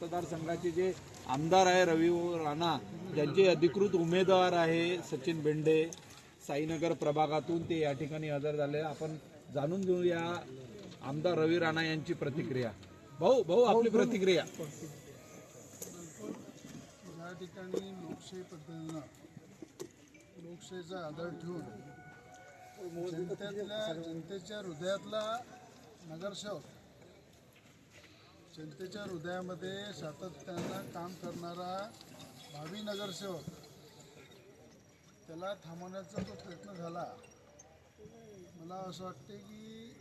मतदारसंघाचे जे आमदार आहे रवी राणा, ज्यांचे अधिकृत उमेदवार आहे सचिन बेंडे, साईनगर प्रभागातून ते या ठिकाणी हजर झाले. आपण जाणून घेऊया आमदार रवी राणा यांची प्रतिक्रिया. भाऊ आपली प्रतिक्रिया. या ठिकाणी लोकशाही पद्धतीनं लोकशाहीचा आधार ठेवून जनतेच्या हृदयातला नगरसेवक, जनतेच्या हृदयामध्ये सातत्यानं काम करणारा भावी नगरसेवक, त्याला थांबवण्याचा जो प्रयत्न झाला, मला असं वाटते की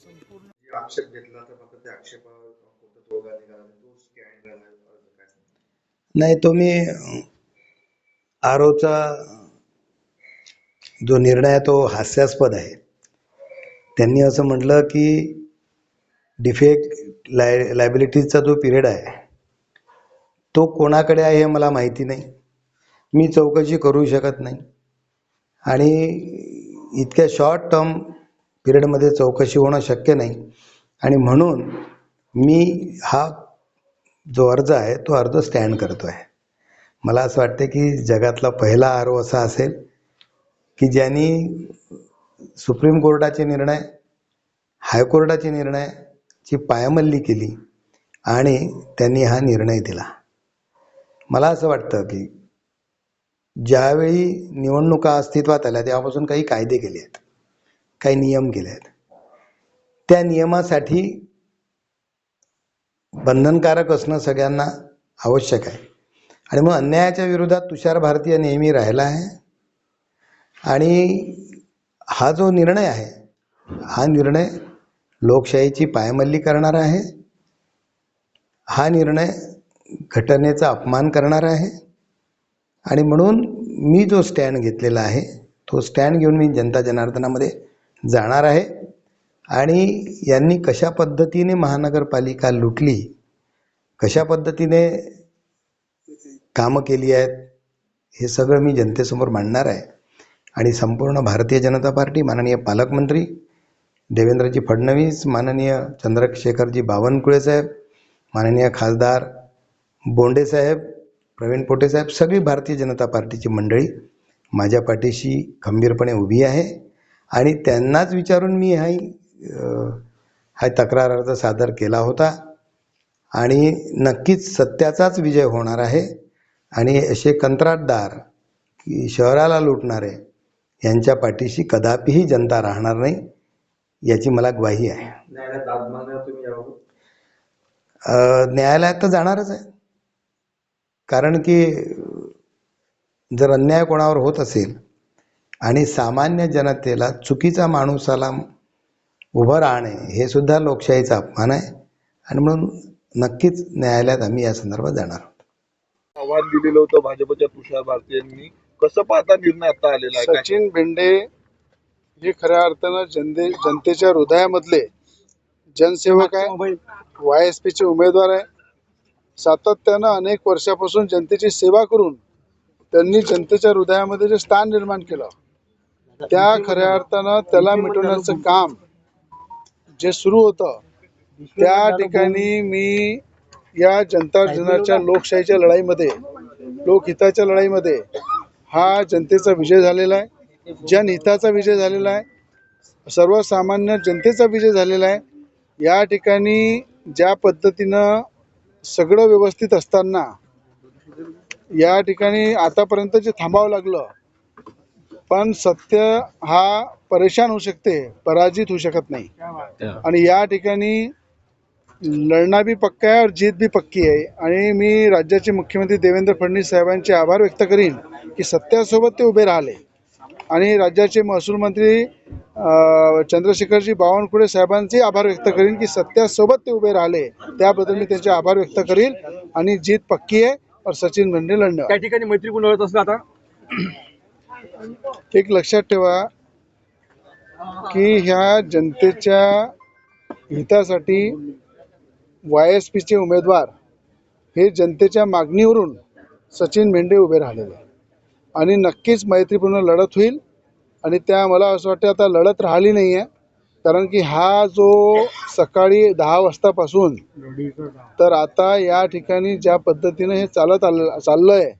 संपूर्ण आक्षेप घेतला तर फक्त त्या आक्षेपावर कोणता तोडगा निघाला तो स्कॅन झाला. नाही, तो मी आरोचा जो निर्णय आहे तो हास्यास्पद आहे. त्यांनी असं म्हटलं की डिफेक्ट लायबिलिटीजचा जो पिरियड आहे तो कोणाकडे आहे हे मला माहिती नाही, मी चौकशी करू शकत नाही आणि इतक्या शॉर्ट टर्म पिरियडमध्ये चौकशी होणं शक्य नाही. आणि म्हणून मी हा जो अर्ज आहे तो अर्ज स्टँड करतो आहे. मला असं वाटतं की जगातला पहिला आरो असा असेल की ज्यांनी सुप्रीम कोर्टाचे निर्णय, हायकोर्टाचे निर्णयाची पायमल्ली केली आणि त्यांनी हा निर्णय दिला. मला असं वाटतं की ज्यावेळी निवडणुका अस्तित्वात आल्या तेव्हापासून काही कायदे केले आहेत, काही नियम केले आहेत. त्या नियमासाठी बंधनकारक असणं सगळ्यांना आवश्यक आहे. आणि मग अन्यायाच्या विरोधात तुषार भारतीय नेहमी राहिला आहे. आणि हा जो निर्णय आहे हा निर्णय लोकशाहीची पायमल्ली करणारा आहे. हा निर्णय घटनेचा अपमान करणारा आहे. आणि म्हणून मी जो स्टँड घेतलेला आहे तो स्टँड घेऊन मी जनता जनार्दनामध्ये जाणार आहे. आणि यांनी कशा पद्धतीने महानगरपालिका लुटली, कशा पद्धतीने कामं केली आहेत हे सगळं मी जनतेसमोर मांडणार आहे. आणि संपूर्ण भारतीय जनता पार्टी, माननीय पालकमंत्री देवेंद्रजी फडणवीस, माननीय चंद्रशेखरजी बावनकुळे साहेब, माननीय खासदार बोंडे साहेब, प्रवीण पोटे साहेब, सगळी भारतीय जनता पार्टीची मंडळी माझ्या पाठीशी खंबीरपणे उभी आहे. आणि त्यांनाच विचारून मी हा तक्रार अर्ज सादर केला होता. आणि नक्कीच सत्याचाच विजय होणार आहे. आणि असे कंत्राटदार की शहराला लुटणारे यांच्या पाठीशी कदापिही जनता राहणार नाही याची मला ग्वाही आहे. न्यायालयात तर जाणारच आहे. कारण की जर अन्याय कोणावर होत असेल आणि सामान्य जनतेला चुकीचा माणूसाला उभं राहणे हे सुद्धा लोकशाहीचा अपमान आहे. आणि म्हणून नक्कीच न्यायालयात आम्ही या संदर्भात जाणार आहोत. आव्हान दिलेलं होतं भाजपच्या तुषार भारतीयांनी, कसं पाहता निर्णय आता आलेला आहे? सचिन बेंडे हे खऱ्या अर्थानं जनतेच्या हृदयामधले जनसेवक आहे, YSPचे उमेदवार आहे. सातत्यानं अनेक वर्षापासून जनतेची सेवा करून त्यांनी जनतेच्या हृदयामध्ये जे स्थान निर्माण केलं, त्या खऱ्या अर्थानं त्याला मिटवण्याचं काम जे सुरू होतं, त्या ठिकाणी मी या जनता जनाच्या लोकशाहीच्या लढाईमध्ये, लोकहिताच्या लढाईमध्ये हा जनतेचा विजय झालेला आहे, जनहिताचा विजय झालेला आहे, सर्वसामान्य जनतेचा विजय झालेला आहे. या ठिकाणी ज्या पद्धतीनं सगळं व्यवस्थित असताना या ठिकाणी आतापर्यंत जे थांबावं लागलं, पण सत्य हा परेशान होऊ शकते, पराजित होऊ शकत नाही. आणि या ठिकाणी लढना भी पक्का आहे और जीत भी पक्की आहे. आणि मी राज्याचे मुख्यमंत्री देवेंद्र फडणवीस साहेबांचे आभार व्यक्त करीन की सत्यासोबत ते उभे राहिले. आणि राज्याचे महसूल मंत्री चंद्रशेखरजी बावनकुळे साहेबांचे आभार व्यक्त करीन की सत्यासोबत ते उभे राहिले. त्याबद्दल मी त्यांचे आभार व्यक्त करीन. आणि जीत पक्की आहे और सचिन बेंडे लढणार. त्या ठिकाणी मैत्री कोण लढत असलं आता? एक लक्षात ठेवा की ह्या जनतेच्या हितासाठी YSPचे उमेदवार हे जनतेच्या मागणीवरून सचिन बेंडे उभे राहिलेले आहे. आणि नक्कीच मैत्रीपूर्ण लढत होईल. आणि त्या मला असं वाटतं आता लढत राहिली नाही आहे, कारण की हा जो सकाळी 10 वाजतापासून तर आता या ठिकाणी ज्या पद्धतीनं हे चाललंय,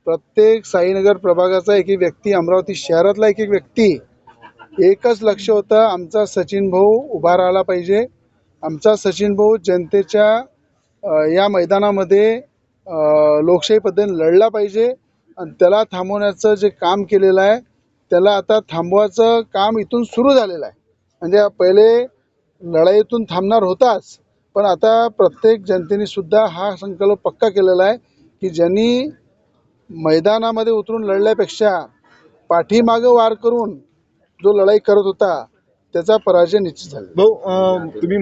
प्रत्येक साईनगर प्रभागाचा एक एक व्यक्ती, अमरावती शहरातला एक एक व्यक्ती, एकच लक्ष होतं, आमचा सचिन भाऊ उभा राहिला पाहिजे. आमचा सचिन भाऊ जनतेच्या या मैदानामध्ये लोकशाही पद्धतीने लढला पाहिजे आणि त्याला थांबवण्याचं जे काम केलेलं आहे त्याला आता थांबवायचं काम इथून सुरू झालेलं आहे. म्हणजे पहिले लढाईतून थांबणार होताच, पण आता प्रत्येक जनतेने सुद्धा हा संकल्प पक्का केलेला आहे की ज्यांनी मैदानामध्ये उतरून लढल्यापेक्षा पाठीमागं वार करून जो लढाई करत होता त्याचा पराजय निश्चित झाला. भाऊ तुम्ही